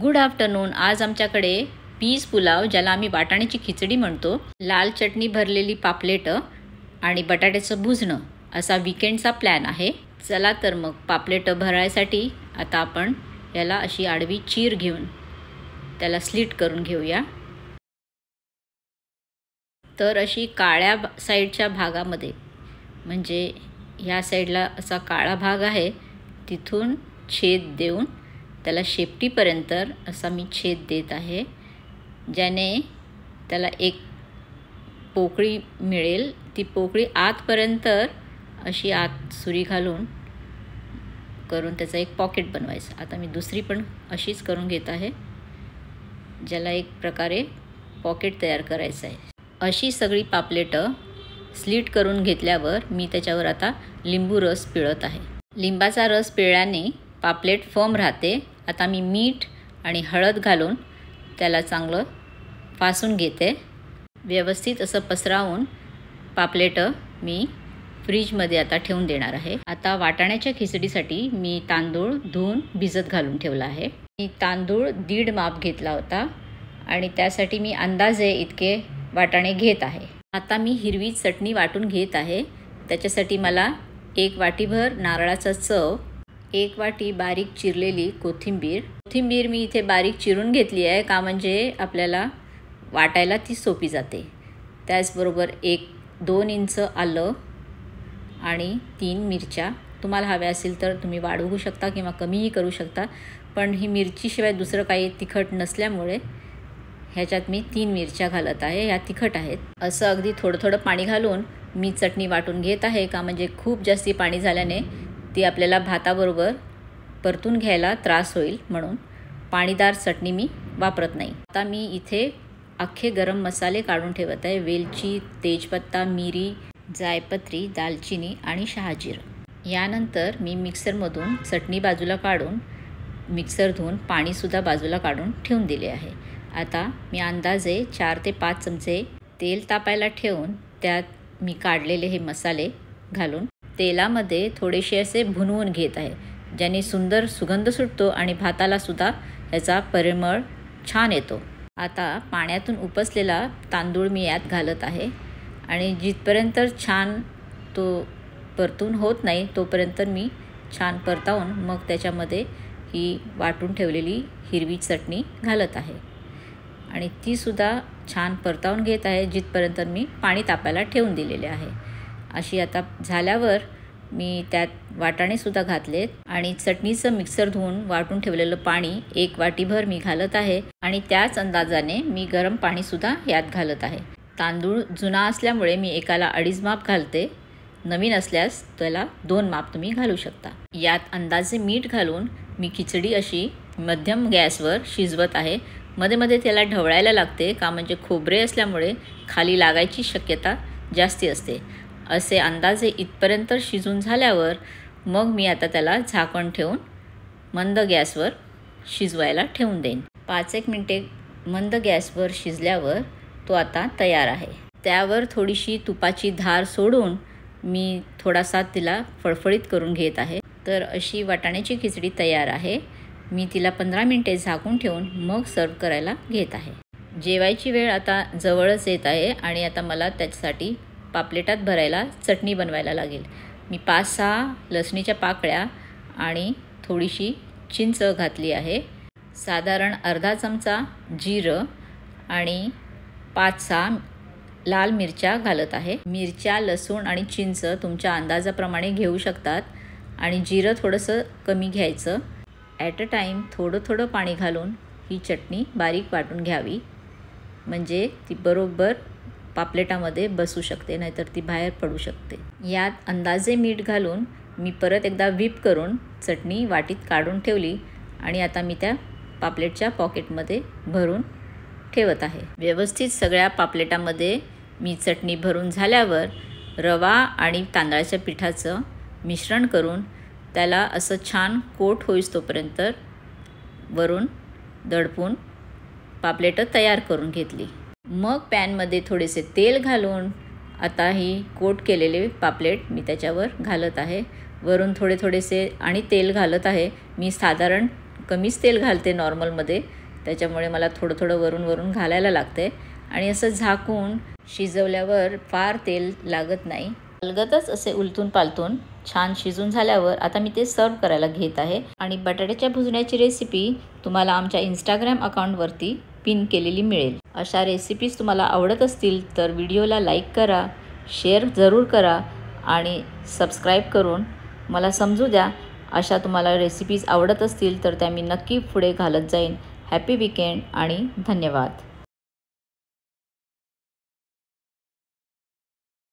Good afternoon. आज आमच्याकडे piece pulao, ज्याला आम्ही वाटाण्याची खिचडी म्हणतो, लाल चटणी भरलेली पापलेटं आणि बटाट्याचं भुजणं असा वीकेंडचा प्लॅन आहे। चला तर मग पापलेटं भरायसाठी आता आपण याला अशी आडवी चीर घेऊन त्याला स्लिट करून घेऊया। तर अशी काळ्या साईडच्या भागामध्ये, म्हणजे ह्या साईडला असा काळा भाग आहे, तिथून छेद देऊन त्याला शेपटीपर्यंत असा मी छेद देत आहे, ज्याने त्याला एक पोकळी मिळेल। ती पोकळी आतपर्यंत अशी आत सुरी घालून करून त्याचा एक पॉकेट बनवायचं। आता मी दुसरी पण अशीच करून घेत आहे, ज्याला एक प्रकारे पॉकेट तयार करायचं आहे। अशी सगळी पापलेटं स्लिट करून घेतल्यावर मी त्याच्यावर आता लिंबू रस पिळत आहे। लिंबाचा रस पिळल्याने पापलेट फर्म राहते। आता मी मीठ आणि हळद घालून त्याला चांगलं फासून घेते। व्यवस्थित असं पसरावून पापलेटं मी फ्रीजमध्ये आता ठेवून देणार आहे। आता वाटाण्याच्या खिचडीसाठी मी तांदूळ धुवून भिजत घालून ठेवला आहे। मी तांदूळ 1.5 माप घेतला होता आणि त्यासाठी मी अंदाजे इतके वाटाणे घेत आहे। आता मी हिरवी चटणी वाटून घेत आहे। त्याच्यासाठी मला 1 वाटीभर नारळाचा चव, 1 वाटी बारीक चिरलेली कोथिंबीर मी इथे बारीक चिरून घेतली आहे, का म्हणजे आपल्याला वाटायला ती सोपी जाते। त्याचबरोबर 1-2 इंच आलं आणि 3 मिरच्या। तुम्हाला हव्या असेल तर तुम्ही वाढवू शकता किंवा कमीही करू शकता, पण ही मिरचीशिवाय दुसरं काही तिखट नसल्यामुळे ह्याच्यात मी 3 मिरच्या घालत आहे। ह्या तिखट आहेत। असं अगदी थोडं पाणी घालून मी चटणी वाटून घेत आहे, का म्हणजे खूप जास्ती पाणी झाल्याने ती आपल्याला भाताबरोबर परतून घ्यायला त्रास होईल, म्हणून पाणीदार चटणी मी वापरत नाही। आता मी इथे अख्खे गरम मसाले काढून ठेवत आहे। वेलची, तेजपत्ता, मिरी, जायपत्री, दालचिनी आणि शहाजिरं। यानंतर मी मिक्सरमधून चटणी बाजूला काढून मिक्सर धुवून पाणीसुद्धा बाजूला काढून ठेवून दिले आहे। आता मी अंदाजे 4 ते 5 चमचे तेल तापायला ठेवून त्यात मी काढलेले हे मसाले घालून तेलामध्ये थोडेसे असे भुनवून घेत आहे, ज्याने सुंदर सुगंध सुटतो आणि भातालासुद्धा याचा परिमळ छान येतो। आता पाण्यातून उपसलेला तांदूळ मी यात घालत आहे आणि जिथपर्यंत छान तो परतून होत नाही तोपर्यंत मी छान परतावून मग त्याच्यामध्ये ही वाटून ठेवलेली हिरवी चटणी घालत आहे आणि तीसुद्धा छान परतावून घेत आहे, जिथपर्यंत मी पाणी तापायला ठेवून दिलेले आहे। अशी आता झाल्यावर मी त्यात वाटाणेसुद्धा घातलेत आणि चटणीचं मिक्सर धुवून वाटून ठेवलेलं पाणी 1 वाटीभर मी घालत आहे आणि त्याच अंदाजाने मी गरम पाणीसुद्धा यात घालत आहे। तांदूळ जुना असल्यामुळे मी एकाला 2.5 माप घालते, नवीन असल्यास त्याला 2 माप तुम्ही घालू शकता। यात अंदाजे मीठ घालून मी खिचडी अशी मध्यम गॅसवर शिजवत आहे। मध्ये मध्ये त्याला ढवळायला लागते, का म्हणजे खोबरे असल्यामुळे खाली लागायची शक्यता जास्ती असते। असे अंदाजे इथपर्यंत शिजून झाल्यावर मग मी आता त्याला झाकण ठेवून मंद गॅसवर शिजवायला ठेवून देईन। 5-1 मिनिटे मंद गॅसवर शिजल्यावर तो आता तयार आहे। त्यावर थोडीशी तुपाची धार सोडून मी थोडासा तिला फळफळीत करून घेत आहे। तर अशी वाटाण्याची खिचडी तयार आहे। मी तिला 15 मिनिटे झाकून ठेवून मग सर्व करायला घेत आहे। जेवायची वेळ आता जवळच येत आहे आणि आता मला त्याच्यासाठी पापलेटात भरायला चटणी बनवायला लागेल। मी 5-6 लसणीच्या पाकळ्या आणि थोडीशी चिंच घातली आहे। साधारण अर्धा चमचा जिरं आणि 5-6 लाल मिरच्या घालत आहे। मिरच्या, लसूण आणि चिंच तुमच्या अंदाजाप्रमाणे घेऊ शकतात आणि जिरं थोडंसं कमी घ्यायचं। ॲट अ टाईम थोडं पाणी घालून ही चटणी बारीक वाटून घ्यावी, म्हणजे ती बरोबर पापलेटामध्ये बसू शकते, नाहीतर ती बाहेर पडू शकते। यात अंदाजे मीठ घालून मी परत एकदा व्हिप करून चटणी वाटीत काढून ठेवली आणि आता मी त्या पापलेटच्या पॉकेटमध्ये भरून ठेवत आहे। व्यवस्थित सगळ्या पापलेटामध्ये मी चटणी भरून झाल्यावर रवा आणि तांदळाच्या पिठाचं मिश्रण करून त्याला असं छान कोट होईस तोपर्यंत वरून दडपून पापलेटं तयार करून घेतली। मग पॅनमध्ये थोडेसे तेल घालून आता ही कोट केलेले पापलेट मी त्याच्यावर घालत आहे। वरून थोडेसे आणि तेल घालत आहे। मी साधारण कमीच तेल घालते नॉर्मलमध्ये, त्याच्यामुळे मला थोडं थोडं वरून वरून घालायला लागते आणि असं झाकून शिजवल्यावर फार तेल लागत नाही. अलगदच असे उलटून पालटून छान शिजून झाल्यावर आता मी ते सर्व करायला घेत आहे. आणि बटाट्याच्या भुजण्याची रेसिपी तुम्हाला आमच्या इंस्टाग्राम अकाउंटवरती पिन केलेली मिळेल. अशा रेसिपीज तुम्हाला आवडत असतील तर व्हिडिओला लाईक करा, शेअर जरूर करा आणि सबस्क्राईब करून मला समजू द्या. अशा तुम्हाला रेसिपीज आवडत असतील तर त्या मी नक्की पुढे घालत जाईन. हॅपी वीकेंड आणि धन्यवाद.